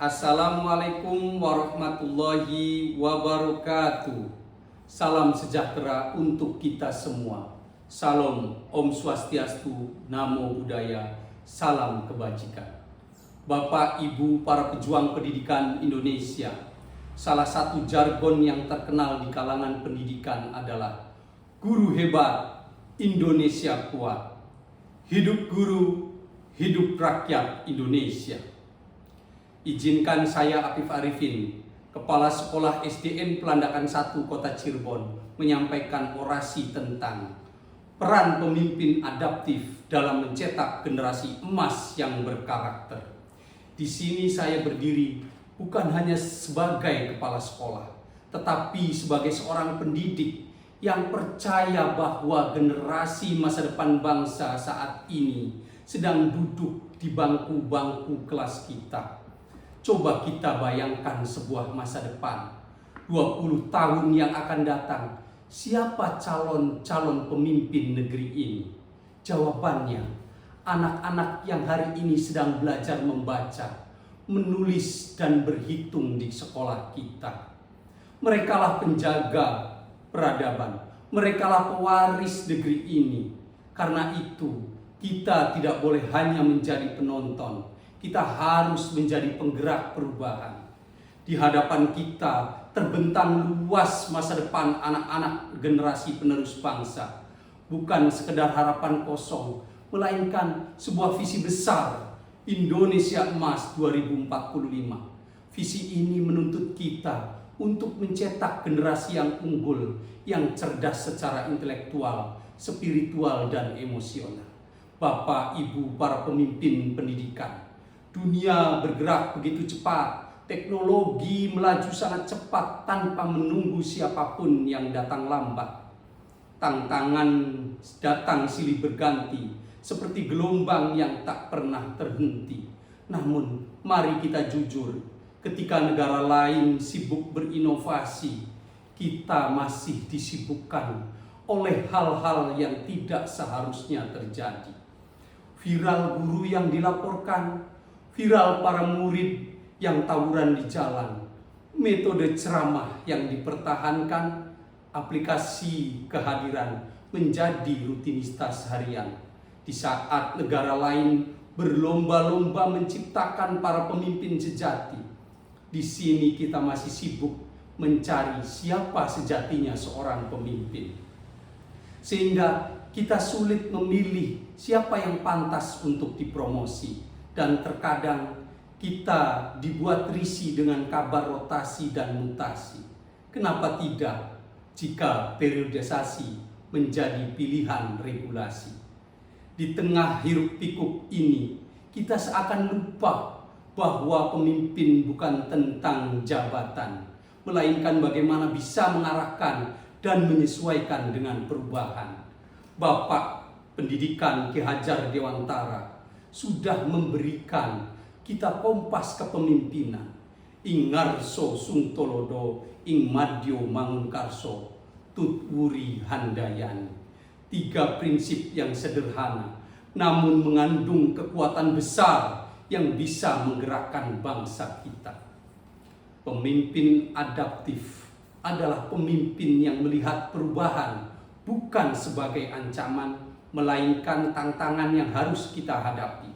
Assalamualaikum warahmatullahi wabarakatuh. Salam sejahtera untuk kita semua. Salam Om Swastiastu, Namo Buddhaya, salam kebajikan. Bapak, Ibu, para pejuang pendidikan Indonesia, salah satu jargon yang terkenal di kalangan pendidikan adalah guru hebat, Indonesia kuat. Hidup guru, hidup rakyat Indonesia. Izinkan saya Apif Arifin, Kepala Sekolah SDN Pelandakan 1 Kota Cirebon, menyampaikan orasi tentang peran pemimpin adaptif dalam mencetak generasi emas yang berkarakter. Di sini saya berdiri bukan hanya sebagai kepala sekolah, tetapi sebagai seorang pendidik yang percaya bahwa generasi masa depan bangsa saat ini sedang duduk di bangku-bangku kelas kita. Coba kita bayangkan sebuah masa depan 20 tahun yang akan datang. Siapa calon-calon pemimpin negeri ini? Jawabannya, anak-anak yang hari ini sedang belajar membaca, menulis dan berhitung di sekolah kita. Merekalah penjaga peradaban, merekalah pewaris negeri ini. Karena itu, kita tidak boleh hanya menjadi penonton. Kita harus menjadi penggerak perubahan. Di hadapan kita terbentang luas masa depan anak-anak generasi penerus bangsa. Bukan sekedar harapan kosong, melainkan sebuah visi besar, Indonesia Emas 2045. Visi ini menuntut kita untuk mencetak generasi yang unggul, yang cerdas secara intelektual, spiritual, dan emosional. Bapak, Ibu, para pemimpin pendidikan, dunia bergerak begitu cepat, teknologi melaju sangat cepat tanpa menunggu siapapun yang datang lambat. Tantangan datang silih berganti, seperti gelombang yang tak pernah terhenti. Namun, mari kita jujur, ketika negara lain sibuk berinovasi, kita masih disibukkan oleh hal-hal yang tidak seharusnya terjadi. Viral guru yang dilaporkan, viral para murid yang tawuran di jalan, metode ceramah yang dipertahankan, aplikasi kehadiran menjadi rutinitas harian. Di saat negara lain berlomba-lomba menciptakan para pemimpin sejati, di sini kita masih sibuk mencari siapa sejatinya seorang pemimpin. Sehingga kita sulit memilih siapa yang pantas untuk dipromosi. Dan terkadang kita dibuat risih dengan kabar rotasi dan mutasi. Kenapa tidak jika periodisasi menjadi pilihan regulasi? Di tengah hiruk pikuk ini, kita seakan lupa bahwa pemimpin bukan tentang jabatan, melainkan bagaimana bisa mengarahkan dan menyesuaikan dengan perubahan. Bapak Pendidikan Ki Hajar Dewantara sudah memberikan kita kompas kepemimpinan. Ing ngarso sungtolodo, ing madyo mangunkarso, tutwuri handayani. 3 prinsip yang sederhana, namun mengandung kekuatan besar yang bisa menggerakkan bangsa kita. Pemimpin adaptif adalah pemimpin yang melihat perubahan bukan sebagai ancaman, melainkan tantangan yang harus kita hadapi.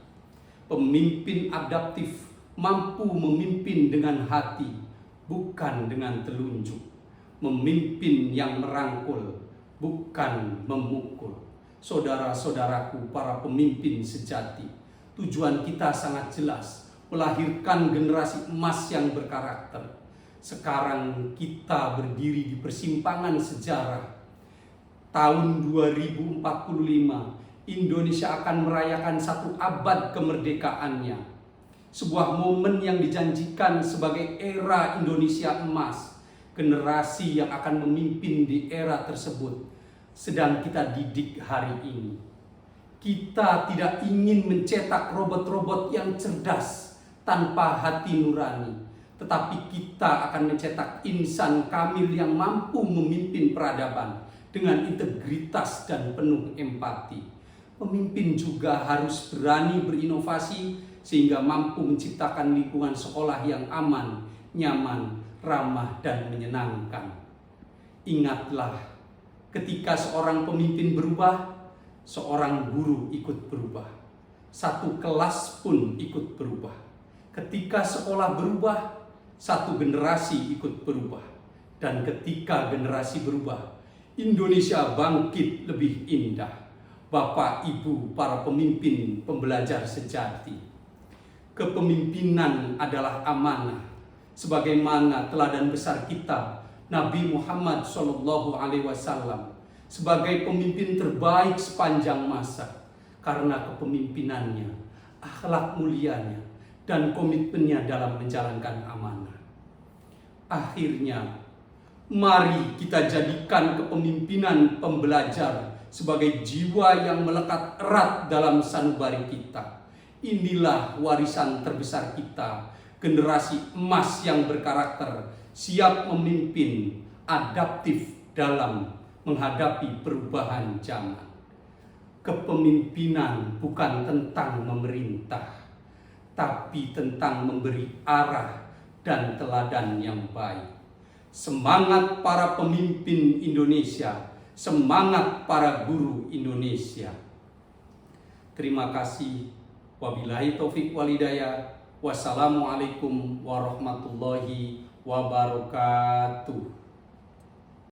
Pemimpin adaptif mampu memimpin dengan hati, bukan dengan telunjuk. Memimpin yang merangkul, bukan memukul. Saudara-saudaraku, para pemimpin sejati, tujuan kita sangat jelas, melahirkan generasi emas yang berkarakter. Sekarang kita berdiri di persimpangan sejarah. Tahun 2045, Indonesia akan merayakan 1 abad kemerdekaannya. Sebuah momen yang dijanjikan sebagai era Indonesia emas. Generasi yang akan memimpin di era tersebut sedang kita didik hari ini. Kita tidak ingin mencetak robot-robot yang cerdas tanpa hati nurani, tetapi kita akan mencetak insan kamil yang mampu memimpin peradaban dengan integritas dan penuh empati. Pemimpin juga harus berani berinovasi sehingga mampu menciptakan lingkungan sekolah yang aman, nyaman, ramah, dan menyenangkan. Ingatlah, ketika seorang pemimpin berubah, seorang guru ikut berubah. Satu kelas pun ikut berubah. Ketika sekolah berubah, satu generasi ikut berubah. Dan ketika generasi berubah, Indonesia bangkit lebih indah. Bapak, Ibu, para pemimpin, pembelajar sejati. Kepemimpinan adalah amanah. Sebagaimana teladan besar kita, Nabi Muhammad SAW, sebagai pemimpin terbaik sepanjang masa. Karena kepemimpinannya, akhlak mulianya, dan komitmennya dalam menjalankan amanah. Akhirnya, mari kita jadikan kepemimpinan pembelajar sebagai jiwa yang melekat erat dalam sanubari kita. Inilah warisan terbesar kita, generasi emas yang berkarakter, siap memimpin, adaptif dalam menghadapi perubahan zaman. Kepemimpinan bukan tentang memerintah, tapi tentang memberi arah dan teladan yang baik. Semangat para pemimpin Indonesia, semangat para guru Indonesia. Terima kasih. Wabillahi taufik wal hidayah. Wassalamualaikum warahmatullahi wabarakatuh.